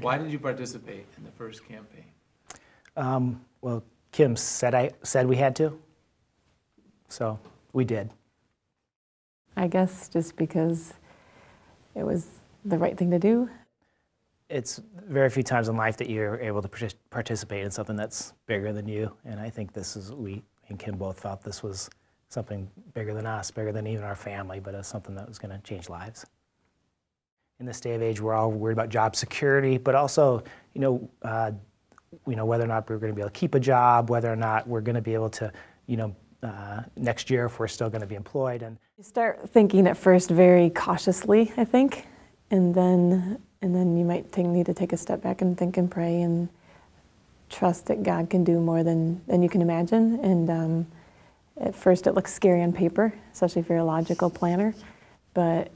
Why did you participate in the first campaign? Well, Kim said we had to, so we did. I guess just because it was the right thing to do. It's very few times in life that you're able to participate in something that's bigger than you, and I think we and Kim both felt this was something bigger than us, bigger than even our family, but it's something that was going to change lives. In this day of age, we're all worried about job security, but also, whether or not we're going to be able to keep a job, whether or not we're going to be able to, next year if we're still going to be employed. And you start thinking at first very cautiously, I think, and then you might need to take a step back and think and pray and trust that God can do more than you can imagine. And at first it looks scary on paper, especially if you're a logical planner, but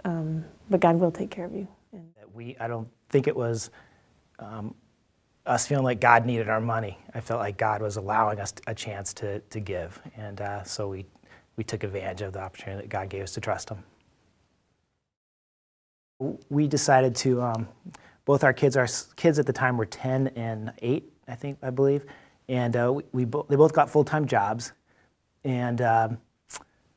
God will take care of you. I don't think it was us feeling like God needed our money. I felt like God was allowing us a chance to give, and so we took advantage of the opportunity that God gave us to trust Him. We decided to, both our kids at the time were 10 and 8, I believe, and they both got full-time jobs, and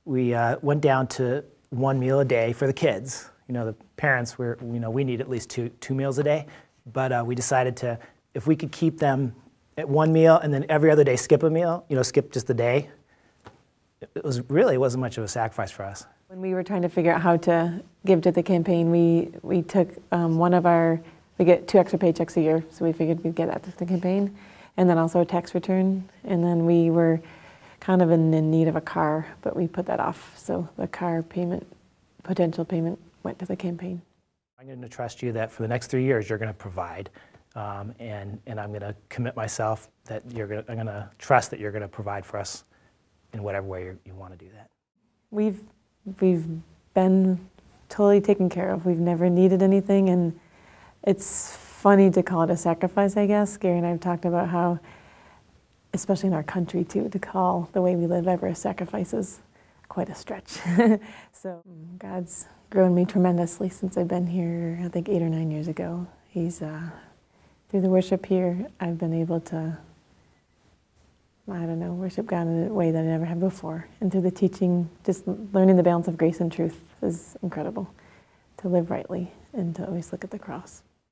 we went down to 1 meal a day for the kids. The parents we need at least two meals a day, but we decided to, if we could keep them at 1 meal and then every other day skip a meal, skip just the day, it wasn't much of a sacrifice for us. When we were trying to figure out how to give to the campaign, we took we get 2 extra paychecks a year, so we figured we'd get that to the campaign, and then also a tax return, and then we were kind of in need of a car, but we put that off, so the car potential payment went to the campaign. I'm going to trust you that for the next 3 years you're going to provide, and I'm going to commit myself that I'm going to trust that you're going to provide for us in whatever way you want to do that. We've been totally taken care of. We've never needed anything, and it's funny to call it a sacrifice, I guess. Gary and I have talked about how, especially in our country too, to call the way we live ever a sacrifice is quite a stretch. So God's grown me tremendously since I've been here, I think 8 or 9 years ago. He's, through the worship here, I've been able to, worship God in a way that I never have before. And through the teaching, just learning the balance of grace and truth is incredible. To live rightly and to always look at the cross.